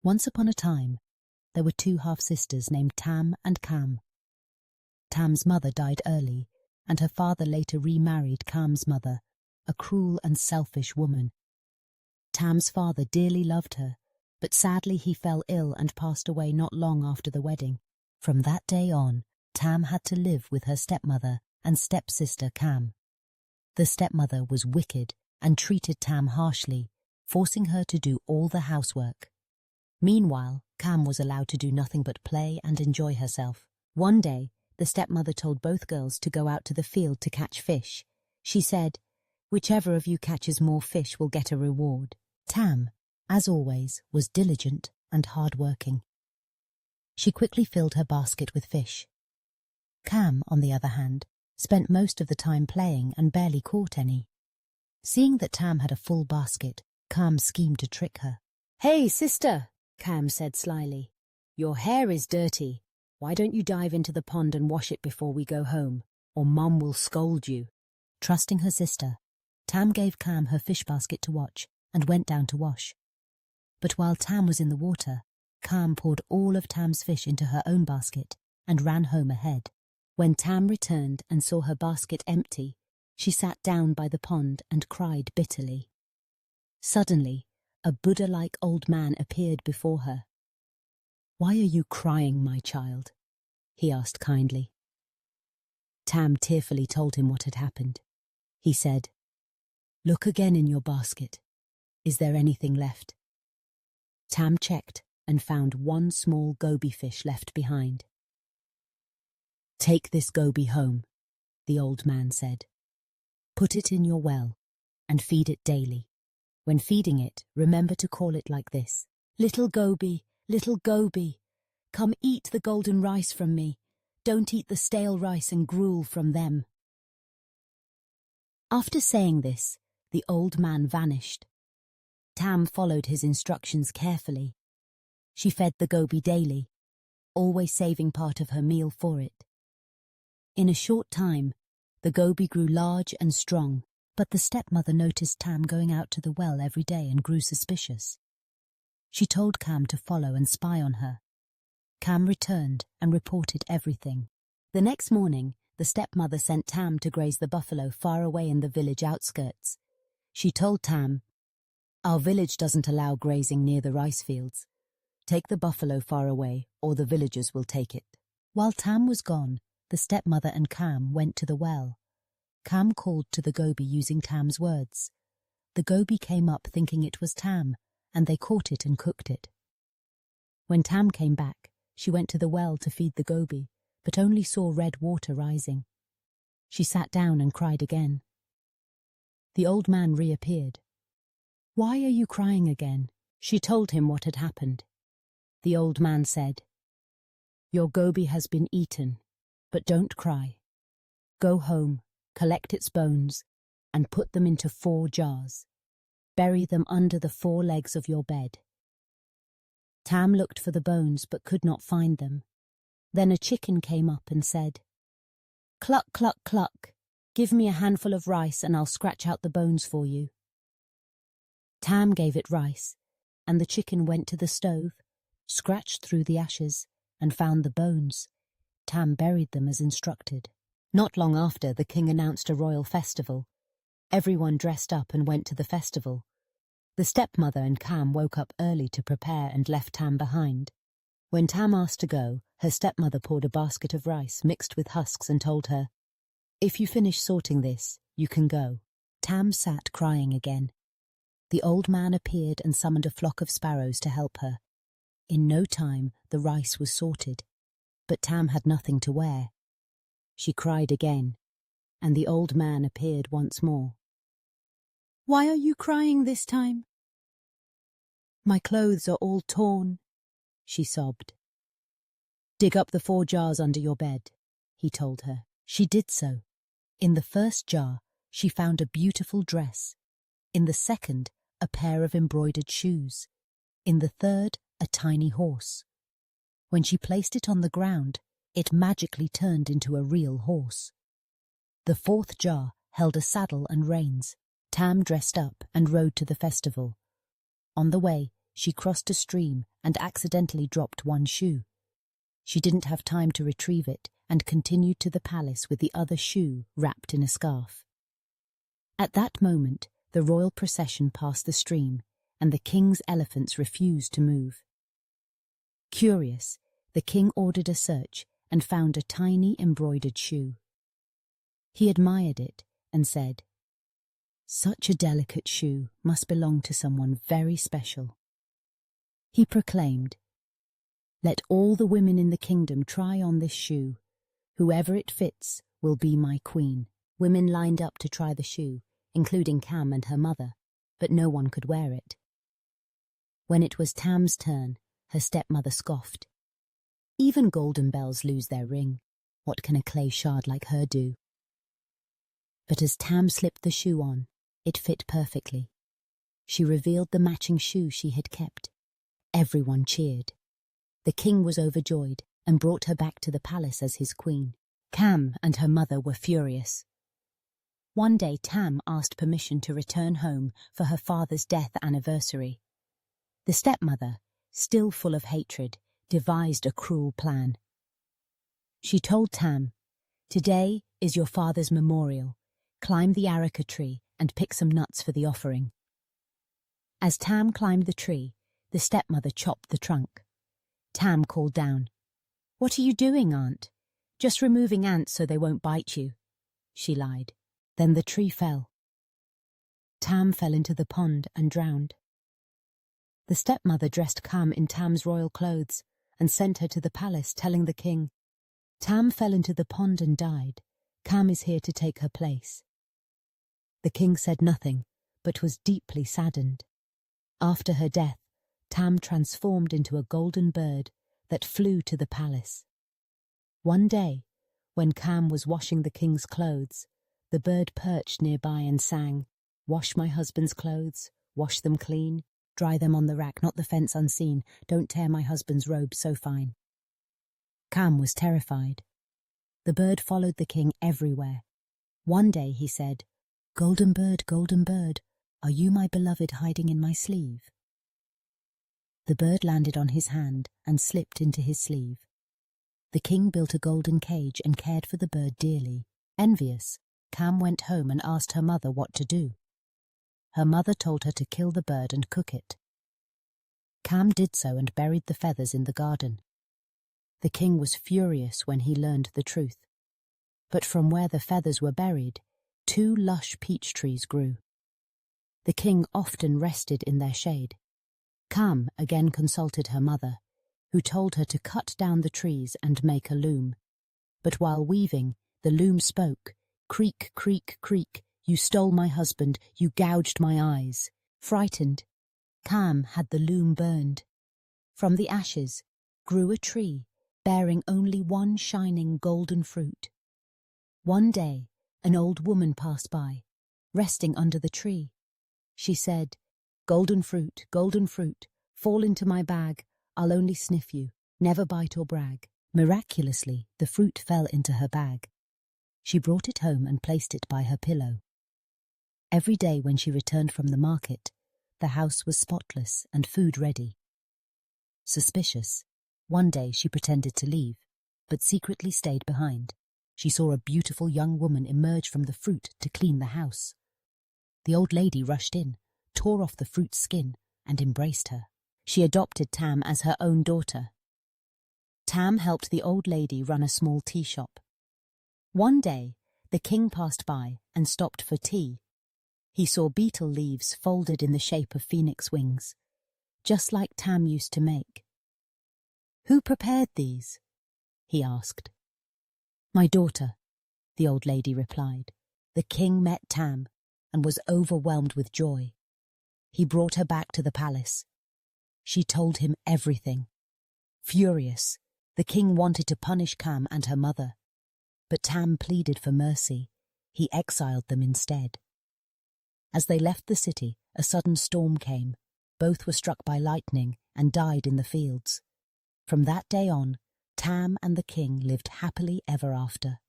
Once upon a time, there were two half-sisters named Tam and Cam. Tam's mother died early, and her father later remarried Cam's mother, a cruel and selfish woman. Tam's father dearly loved her, but sadly he fell ill and passed away not long after the wedding. From that day on, Tam had to live with her stepmother and stepsister Cam. The stepmother was wicked and treated Tam harshly, forcing her to do all the housework. Meanwhile, Cam was allowed to do nothing but play and enjoy herself. One day, the stepmother told both girls to go out to the field to catch fish. She said, "Whichever of you catches more fish will get a reward." Tam, as always, was diligent and hard-working. She quickly filled her basket with fish. Cam, on the other hand, spent most of the time playing and barely caught any. Seeing that Tam had a full basket, Cam schemed to trick her. "Hey, sister," Cam said slyly. "Your hair is dirty. Why don't you dive into the pond and wash it before we go home, or Mum will scold you?" Trusting her sister, Tam gave Cam her fish basket to watch and went down to wash. But while Tam was in the water, Cam poured all of Tam's fish into her own basket and ran home ahead. When Tam returned and saw her basket empty, she sat down by the pond and cried bitterly. Suddenly, a Buddha-like old man appeared before her. "Why are you crying, my child?" he asked kindly. Tam tearfully told him what had happened. He said, "Look again in your basket. Is there anything left?" Tam checked and found one small goby fish left behind. "Take this goby home," the old man said. "Put it in your well and feed it daily. When feeding it, remember to call it like this: 'Little goby, come eat the golden rice from me. Don't eat the stale rice and gruel from them.'" After saying this, the old man vanished. Tam followed his instructions carefully. She fed the goby daily, always saving part of her meal for it. In a short time, the goby grew large and strong, but the stepmother noticed Tam going out to the well every day and grew suspicious. She told Cam to follow and spy on her. Cam returned and reported everything. The next morning, the stepmother sent Tam to graze the buffalo far away in the village outskirts. She told Tam, "Our village doesn't allow grazing near the rice fields. Take the buffalo far away, or the villagers will take it." While Tam was gone, the stepmother and Cam went to the well. Cam called to the goby using Tam's words. The goby came up thinking it was Tam, and they caught it and cooked it. When Tam came back, she went to the well to feed the goby, but only saw red water rising. She sat down and cried again. The old man reappeared. "Why are you crying again?" She told him what had happened. The old man said, "Your goby has been eaten, but don't cry. Go home, collect its bones, and put them into 4 jars. Bury them under the 4 legs of your bed." Tam looked for the bones but could not find them. Then a chicken came up and said, "Cluck, cluck, cluck. Give me a handful of rice and I'll scratch out the bones for you." Tam gave it rice, and the chicken went to the stove, scratched through the ashes, and found the bones. Tam buried them as instructed. Not long after, the king announced a royal festival. Everyone dressed up and went to the festival. The stepmother and Cam woke up early to prepare and left Tam behind. When Tam asked to go, her stepmother poured a basket of rice mixed with husks and told her, "If you finish sorting this, you can go." Tam sat crying again. The old man appeared and summoned a flock of sparrows to help her. In no time, the rice was sorted, but Tam had nothing to wear. She cried again, and the old man appeared once more. "Why are you crying this time?" "My clothes are all torn," she sobbed. "Dig up the 4 jars under your bed," he told her. She did so. In the first jar, she found a beautiful dress. In the second, a pair of embroidered shoes. In the third, a tiny horse. When she placed it on the ground, it magically turned into a real horse. The 4th jar held a saddle and reins. Tam dressed up and rode to the festival. On the way, She crossed a stream and accidentally dropped one shoe. She didn't have time to retrieve it and continued to the palace with the other shoe wrapped in a scarf. At that moment, the royal procession passed the stream, and the king's elephants refused to move. Curious, the king ordered a search and found a tiny embroidered shoe. He admired it and said, "Such a delicate shoe must belong to someone very special." He proclaimed, "Let all the women in the kingdom try on this shoe. Whoever it fits will be my queen." Women lined up to try the shoe, including Cam and her mother, but no one could wear it. When it was Tam's turn, her stepmother scoffed. "Even golden bells lose their ring. What can a clay shard like her do?" But as Tam slipped the shoe on, it fit perfectly. She revealed the matching shoe she had kept. Everyone cheered. The king was overjoyed and brought her back to the palace as his queen. Cam and her mother were furious. One day Tam asked permission to return home for her father's death anniversary. The stepmother, still full of hatred, devised a cruel plan. She told Tam, "Today is your father's memorial. Climb the areca tree and pick some nuts for the offering." As Tam climbed the tree, the stepmother chopped the trunk. Tam called down, "What are you doing, Aunt?" "Just removing ants so they won't bite you," she lied. Then the tree fell. Tam fell into the pond and drowned. The stepmother dressed Cam in Tam's royal clothes and sent her to the palace, telling the king, "Tam fell into the pond and died. Cam is here to take her place." The king said nothing, but was deeply saddened. After her death, Tam transformed into a golden bird that flew to the palace. One day, when Cam was washing the king's clothes, the bird perched nearby and sang, "Wash my husband's clothes, wash them clean, dry them on the rack, not the fence unseen, don't tear my husband's robe so fine." Cam was terrified. The bird followed the king everywhere. One day he said, golden bird, are you my beloved hiding in my sleeve?" The bird landed on his hand and slipped into his sleeve. The king built a golden cage and cared for the bird dearly. Envious, Cam went home and asked her mother what to do. Her mother told her to kill the bird and cook it. Cam did so and buried the feathers in the garden. The king was furious when he learned the truth. But from where the feathers were buried, 2 lush peach trees grew. The king often rested in their shade. Cam again consulted her mother, who told her to cut down the trees and make a loom. But while weaving, the loom spoke, "Creak, creak, creak, you stole my husband, you gouged my eyes." Frightened, Cam had the loom burned. From the ashes grew a tree bearing only one shining golden fruit. One day, an old woman passed by, resting under the tree. She said, golden fruit, fall into my bag, I'll only sniff you, never bite or brag." Miraculously, the fruit fell into her bag. She brought it home and placed it by her pillow. Every day when she returned from the market, the house was spotless and food ready. Suspicious, one day she pretended to leave, but secretly stayed behind. She saw a beautiful young woman emerge from the fruit to clean the house. The old lady rushed in, tore off the fruit's skin, and embraced her. She adopted Tam as her own daughter. Tam helped the old lady run a small tea shop. One day, the king passed by and stopped for tea. He saw beetle leaves folded in the shape of phoenix wings, just like Tam used to make. "Who prepared these?" he asked. "My daughter," the old lady replied. The king met Tam and was overwhelmed with joy. He brought her back to the palace. She told him everything. Furious, the king wanted to punish Cam and her mother, but Tam pleaded for mercy. He exiled them instead. As they left the city, a sudden storm came. Both were struck by lightning and died in the fields. From that day on, Tam and the king lived happily ever after.